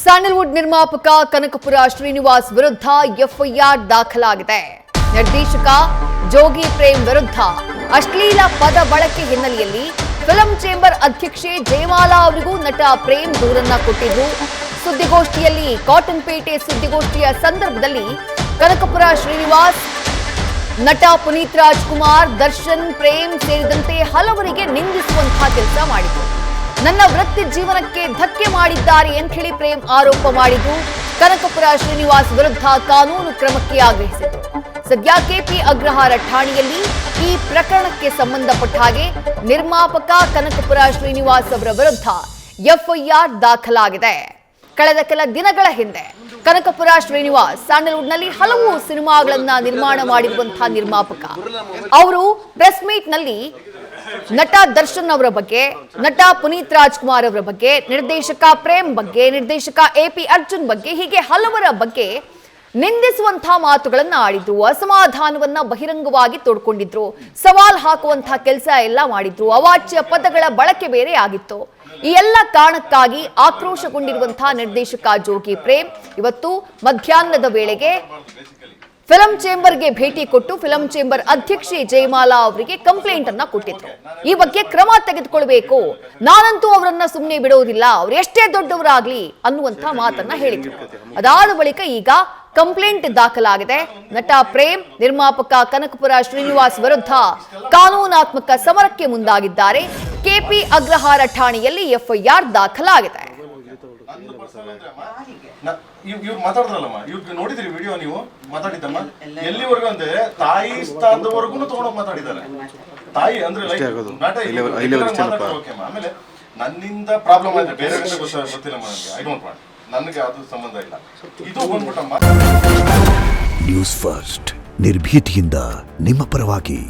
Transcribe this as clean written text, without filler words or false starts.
Sandalwood ನಿರ್ಮಾಪಕ ಕನಕಪುರ ಶ್ರೀನಿವಾಸ್ ವಿರುದ್ಧ FIR ದಾಖಲಾಗಿದೆ. ನಿರ್ದೇಶಕ ಜೋಗಿ ಪ್ರೇಮ್ ವಿರುದ್ಧ ಅಶ್ಲೀಲ ಪದ ಬಳಕೆ ಹಿನ್ನೆಲೆಯಲ್ಲಿ ಫಿಲ್ಮ್ ಚೇಂಬರ್ ಅಧ್ಯಕ್ಷೆ ಜಯಮಾಲಾ ಅವರಿಗೂ ನಟ ಪ್ರೇಮ್ ದೂರನ್ನ ಕೊಟ್ಟಿದ್ದು. ಸುದ್ದಿಗೋಷ್ಠಿಯಲ್ಲಿ ಕಾಟನ್ಪೇಟೆ ಸುದ್ದಿಗೋಷ್ಠಿಯ ಸಂದರ್ಭದಲ್ಲಿ ಕನಕಪುರ ಶ್ರೀನಿವಾಸ್, ನಟ ಪುನೀತ್ ರಾಜ್ಕುಮಾರ್, ದರ್ಶನ್, ಪ್ರೇಮ್ ಸೇರಿದಂತೆ ಹಲವರಿಗೆ ನಿಂದಿಸುವಂತಹ ಕೆಲಸ ಮಾಡಿದ್ರು. ನನ್ನ ವೃತ್ತಿ ಜೀವನಕ್ಕೆ ಧಕ್ಕೆ ಮಾಡಿದ್ದಾರೆ ಅಂತ ಹೇಳಿ ಪ್ರೇಮ್ ಆರೋಪ ಮಾಡಿದ್ದು. ಕನಕಪುರ ಶ್ರೀನಿವಾಸ್ ವಿರುದ್ಧ ಕಾನೂನು ಕ್ರಮಕ್ಕೆ ಆಗ್ರಹಿಸಿತು. ಸದ್ಯ ಕೆಪಿ ಅಗ್ರಹಾರ ಠಾಣೆಯಲ್ಲಿ ಈ ಪ್ರಕರಣಕ್ಕೆ ಸಂಬಂಧಪಟ್ಟ ಹಾಗೆ ನಿರ್ಮಾಪಕ ಕನಕಪುರ ಶ್ರೀನಿವಾಸ್ ಅವರ ವಿರುದ್ಧ ಎಫ್ಐಆರ್ ದಾಖಲಾಗಿದೆ. ಕಳೆದ ಕೆಲ ದಿನಗಳ ಹಿಂದೆ ಕನಕಪುರ ಶ್ರೀನಿವಾಸ್ ಸ್ಯಾಂಡಲ್ವುಡ್ನಲ್ಲಿ ಹಲವು ಸಿನಿಮಾಗಳನ್ನ ನಿರ್ಮಾಣ ಮಾಡಿರುವಂತಹ ನಿರ್ಮಾಪಕ. ಅವರು ಪ್ರೆಸ್ ಮೀಟ್ ನಲ್ಲಿ ನಟ ದರ್ಶನ್ ಅವರ ಬಗ್ಗೆ, ನಟ ಪುನೀತ್ ರಾಜ್ಕುಮಾರ್ ಅವರ ಬಗ್ಗೆ, ನಿರ್ದೇಶಕ ಪ್ರೇಮ್ ಬಗ್ಗೆ, ನಿರ್ದೇಶಕ ಎಪಿ ಅರ್ಜುನ್ ಬಗ್ಗೆ, ಹೀಗೆ ಹಲವರ ಬಗ್ಗೆ ನಿಂದಿಸುವಂತಹ ಮಾತುಗಳನ್ನ ಆಡಿದ್ರು. ಅಸಮಾಧಾನವನ್ನ ಬಹಿರಂಗವಾಗಿ ತೋಡ್ಕೊಂಡಿದ್ರು. ಸವಾಲ್ ಹಾಕುವಂತಹ ಕೆಲಸ ಎಲ್ಲ ಮಾಡಿದ್ರು. ಅವಾಚ್ಯ ಪದಗಳ ಬಳಕೆ ಬೇರೆ ಆಗಿತ್ತು. ಈ ಎಲ್ಲ ಕಾರಣಕ್ಕಾಗಿ ಆಕ್ರೋಶಗೊಂಡಿರುವಂತಹ ನಿರ್ದೇಶಕ ಜೋಗಿ ಪ್ರೇಮ್ ಇವತ್ತು ಮಧ್ಯಾಹ್ನದ ವೇಳೆಗೆ ಫಿಲಂ ಚೇಂಬರ್ಗೆ ಭೇಟಿ ಕೊಟ್ಟು ಫಿಲಂ ಚೇಂಬರ್ ಅಧ್ಯಕ್ಷೆ ಜಯಮಾಲಾ ಅವರಿಗೆ ಕಂಪ್ಲೇಂಟ್ ಅನ್ನ ಕೊಟ್ಟಿದ್ರು. ಈ ಬಗ್ಗೆ ಕ್ರಮ ತೆಗೆದುಕೊಳ್ಬೇಕು, ನಾನಂತೂ ಅವರನ್ನ ಸುಮ್ಮನೆ ಬಿಡೋದಿಲ್ಲ, ಅವ್ರು ಎಷ್ಟೇ ದೊಡ್ಡವರಾಗ್ಲಿ ಅನ್ನುವಂತ ಮಾತನ್ನ ಹೇಳಿದ್ರು. ಅದಾದ ಬಳಿಕ ಈಗ ಕಂಪ್ಲೇಂಟ್ ದಾಖಲಾಗಿದೆ. ನಟ ಪ್ರೇಮ್, ನಿರ್ಮಾಪಕ ಕನಕಪುರ ಶ್ರೀನಿವಾಸ್ ವಿರುದ್ಧ ಕಾನೂನಾತ್ಮಕ ಸಮರಕ್ಕೆ ಮುಂದಾಗಿದ್ದಾರೆ. ಕೆಪಿ ಅಗ್ರಹಾರ ಠಾಣೆಯಲ್ಲಿ ಎಫ್ಐಆರ್ ದಾಖಲಾಗಿದೆ. ಇವ್ರು ಮಾತಾಡಿದ್ರಲ್ಲಮ್ಮ, ಇವ್ರು ನೋಡಿದ್ರಿ ವಿಡಿಯೋ ನೀವು ಮಾತಾಡಿದ್ದಮ್ಮ? ಎಲ್ಲಿವರೆಗೂ ಅಂದ್ರೆ ತಾಯಿ ಸ್ಥಾನದವರೆಗೂ ತಗೊಂಡೋಗಿ ಮಾತಾಡಿದ್ದಾರೆ. ತಾಯಿ ಅಂದ್ರೆ ಆಮೇಲೆ ನನ್ನಿಂದ ಪ್ರಾಬ್ಲಮ್ ಆಯ್ತು, ಬೇರೆ ಗೊತ್ತಿಲ್ಲ ನನಗೆ, ಐ ಡೋಂಟ್ ವಾಂಟ್, ನನಗೆ ಅದು ಸಂಬಂಧ ಇಲ್ಲ. ಇದು ಬಂದ್ಬಿಟ್ಟಮ್ಮ. ನ್ಯೂಸ್ ಫಸ್ಟ್ ನಿರ್ಭೀತಿಯಿಂದ ನಿಮ್ಮ ಪರವಾಗಿ.